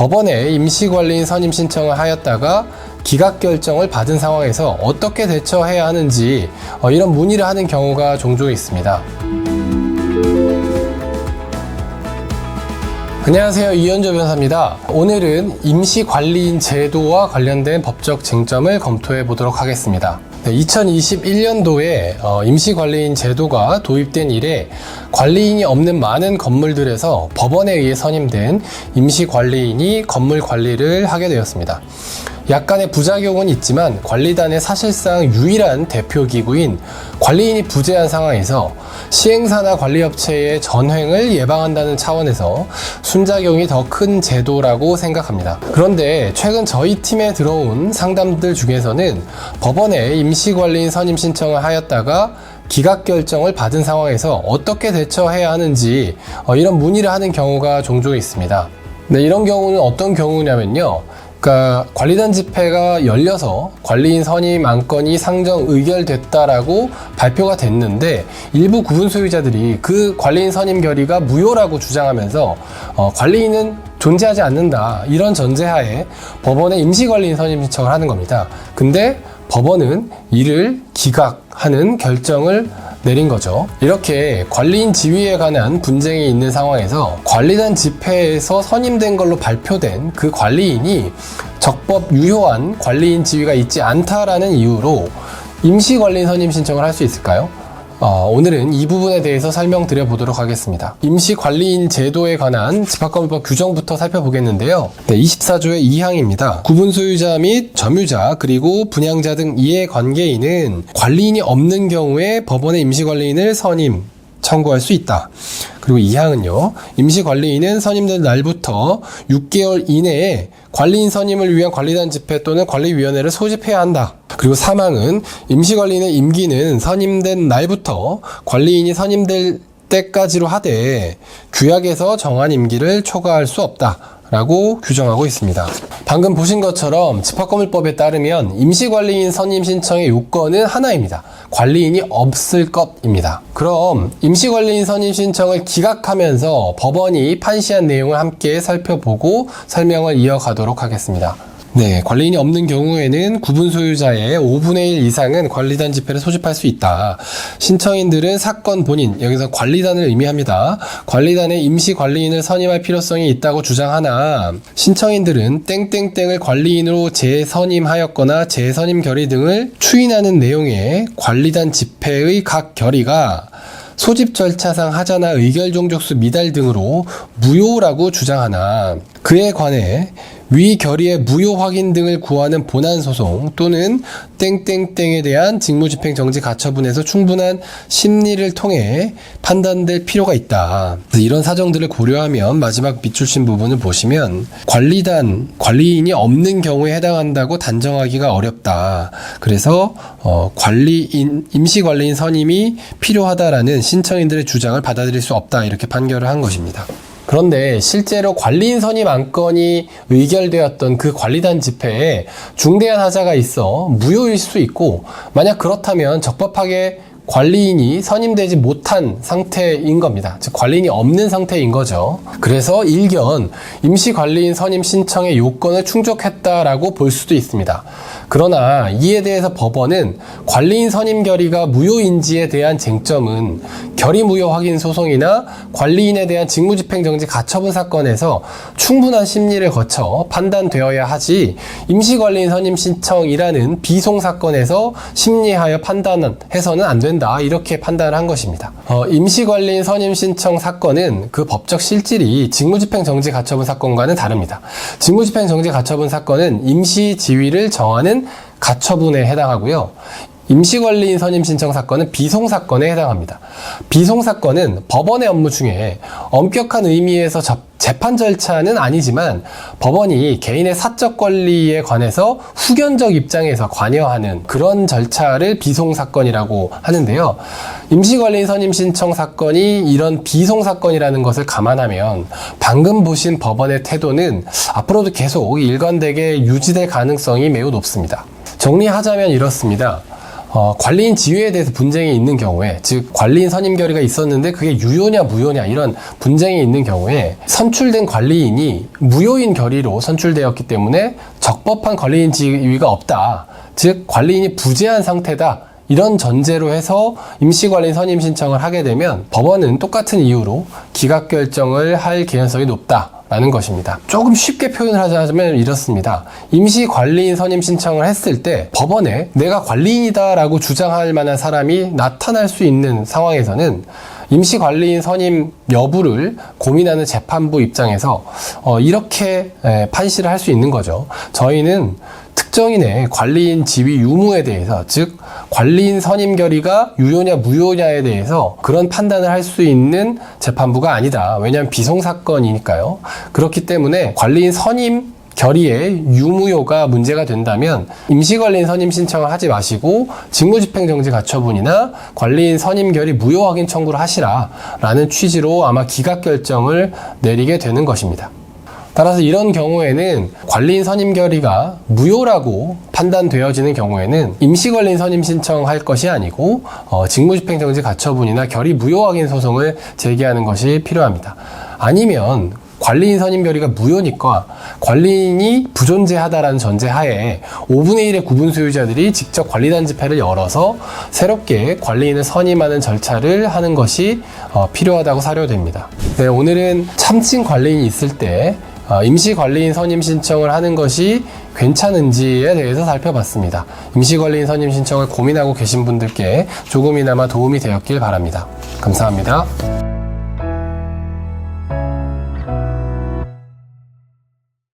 법원에 임시관리인 선임 신청을 하였다가 기각 결정을 받은 상황에서 어떻게 대처해야 하는지 이런 문의를 하는 경우가 종종 있습니다. 안녕하세요, 이현조 변호사입니다. 오늘은 임시관리인 제도와 관련된 법적 쟁점을 검토해 보도록 하겠습니다. 2021년도에 임시관리인 제도가 도입된 이래 관리인이 없는 많은 건물들에서 법원에 의해 선임된 임시관리인이 건물 관리를 하게 되었습니다. 약간의 부작용은 있지만 관리단의 사실상 유일한 대표기구인 관리인이 부재한 상황에서 시행사나 관리업체의 전횡을 예방한다는 차원에서 순작용이 더 큰 제도라고 생각합니다. 그런데 최근 저희 팀에 들어온 상담들 중에서는 법원에 임시관리인 선임 신청을 하였다가 기각 결정을 받은 상황에서 어떻게 대처해야 하는지 이런 문의를 하는 경우가 종종 있습니다. 네, 이런 경우는 어떤 경우냐면요. 그러니까 관리단 집회가 열려서 관리인 선임 안건이 상정 의결됐다라고 발표가 됐는데 일부 구분 소유자들이 그 관리인 선임 결의가 무효라고 주장하면서 관리인은 존재하지 않는다, 이런 전제하에 법원에 임시관리인 선임 신청을 하는 겁니다. 근데 법원은 이를 기각하는 결정을 내린 거죠. 이렇게 관리인 지위에 관한 분쟁이 있는 상황에서 관리단 집회에서 선임된 걸로 발표된 그 관리인이 적법 유효한 관리인 지위가 있지 않다라는 이유로 임시관리인 선임 신청을 할 수 있을까요? 오늘은 이 부분에 대해서 설명드려 보도록 하겠습니다. 임시관리인 제도에 관한 집합건물법 규정부터 살펴보겠는데요. 24조의 2항입니다. 구분소유자 및 점유자 그리고 분양자 등 이해관계인은 관리인이 없는 경우에 법원에 임시관리인을 선임 청구할 수 있다. 그리고 2항은요. 임시관리인은 선임된 날부터 6개월 이내에 관리인 선임을 위한 관리단 집회 또는 관리위원회를 소집해야 한다. 그리고 3항은 임시관리인의 임기는 선임된 날부터 관리인이 선임될 때까지로 하되 규약에서 정한 임기를 초과할 수 없다 라고 규정하고 있습니다. 방금 보신 것처럼 집합건물법에 따르면 임시관리인 선임 신청의 요건은 하나입니다. 관리인이 없을 것입니다. 그럼 임시관리인 선임 신청을 기각하면서 법원이 판시한 내용을 함께 살펴보고 설명을 이어가도록 하겠습니다. 네, 관리인이 없는 경우에는 구분 소유자의 5분의 1 이상은 관리단 집회를 소집할 수 있다. 신청인들은 사건 본인, 여기서 관리단을 의미합니다. 관리단에 임시 관리인을 선임할 필요성이 있다고 주장하나 신청인들은 땡땡땡을 관리인으로 재선임하였거나 재선임 결의 등을 추인하는 내용의 관리단 집회의 각 결의가 소집 절차상 하자나 의결 종족수 미달 등으로 무효라고 주장하나 그에 관해 위 결의의 무효 확인 등을 구하는 본안소송 또는 땡땡땡에 대한 직무집행 정지 가처분에서 충분한 심리를 통해 판단될 필요가 있다. 이런 사정들을 고려하면 마지막 밑줄친 부분을 보시면 관리인이 없는 경우에 해당한다고 단정하기가 어렵다. 그래서 임시관리인 선임이 필요하다라는 신청인들의 주장을 받아들일 수 없다, 이렇게 판결을 한 것입니다. 그런데 실제로 관리인 선임 안건이 의결되었던 그 관리단 집회에 중대한 하자가 있어 무효일 수 있고, 만약 그렇다면 적법하게 관리인이 선임되지 못한 상태인 겁니다. 즉 관리인이 없는 상태인 거죠. 그래서 일견 임시관리인 선임 신청의 요건을 충족했다라고 볼 수도 있습니다. 그러나 이에 대해서 법원은 관리인 선임 결의가 무효인지에 대한 쟁점은 결의 무효 확인 소송이나 관리인에 대한 직무집행정지 가처분 사건에서 충분한 심리를 거쳐 판단되어야 하지, 임시관리인 선임 신청이라는 비송 사건에서 심리하여 판단해서는 안 된다, 이렇게 판단을 한 것입니다. 임시관리인 선임 신청 사건은 그 법적 실질이 직무집행정지 가처분 사건과는 다릅니다. 직무집행정지 가처분 사건은 임시지위를 정하는 가처분에 해당하고요. 임시관리인 선임 신청 사건은 비송사건에 해당합니다. 비송사건은 법원의 업무 중에 엄격한 의미에서 재판 절차는 아니지만 법원이 개인의 사적 권리에 관해서 후견적 입장에서 관여하는 그런 절차를 비송사건이라고 하는데요. 임시관리인 선임 신청 사건이 이런 비송사건이라는 것을 감안하면 방금 보신 법원의 태도는 앞으로도 계속 일관되게 유지될 가능성이 매우 높습니다. 정리하자면 이렇습니다. 관리인 지위에 대해서 분쟁이 있는 경우에, 즉 관리인 선임 결의가 있었는데 그게 유효냐 무효냐 이런 분쟁이 있는 경우에 선출된 관리인이 무효인 결의로 선출되었기 때문에 적법한 관리인 지위가 없다, 즉 관리인이 부재한 상태다, 이런 전제로 해서 임시관리인 선임 신청을 하게 되면 법원은 똑같은 이유로 기각 결정을 할 개연성이 높다라는 것입니다. 조금 쉽게 표현을 하자면 이렇습니다. 임시관리인 선임 신청을 했을 때 법원에 내가 관리인이다라고 주장할 만한 사람이 나타날 수 있는 상황에서는 임시관리인 선임 여부를 고민하는 재판부 입장에서 이렇게 판시를 할 수 있는 거죠. 저희는 특정인의 관리인 지위 유무에 대해서, 즉 관리인 선임 결의가 유효냐 무효냐에 대해서 그런 판단을 할 수 있는 재판부가 아니다. 왜냐하면 비송사건이니까요. 그렇기 때문에 관리인 선임 결의의 유무효가 문제가 된다면 임시관리인 선임 신청을 하지 마시고 직무집행정지 가처분이나 관리인 선임 결의 무효 확인 청구를 하시라 라는 취지로 아마 기각 결정을 내리게 되는 것입니다. 따라서 이런 경우에는 관리인 선임 결의가 무효라고 판단되어지는 경우에는 임시관리인 선임 신청할 것이 아니고 직무집행정지 가처분이나 결의 무효 확인 소송을 제기하는 것이 필요합니다. 아니면 관리인 선임 결의가 무효니까 관리인이 부존재하다라는 전제하에 5분의 1의 구분 소유자들이 직접 관리단 집회를 열어서 새롭게 관리인을 선임하는 절차를 하는 것이 필요하다고 사료됩니다. 네, 오늘은 참친 관리인이 있을 때 임시관리인 선임 신청을 하는 것이 괜찮은지에 대해서 살펴봤습니다. 임시관리인 선임 신청을 고민하고 계신 분들께 조금이나마 도움이 되었길 바랍니다. 감사합니다.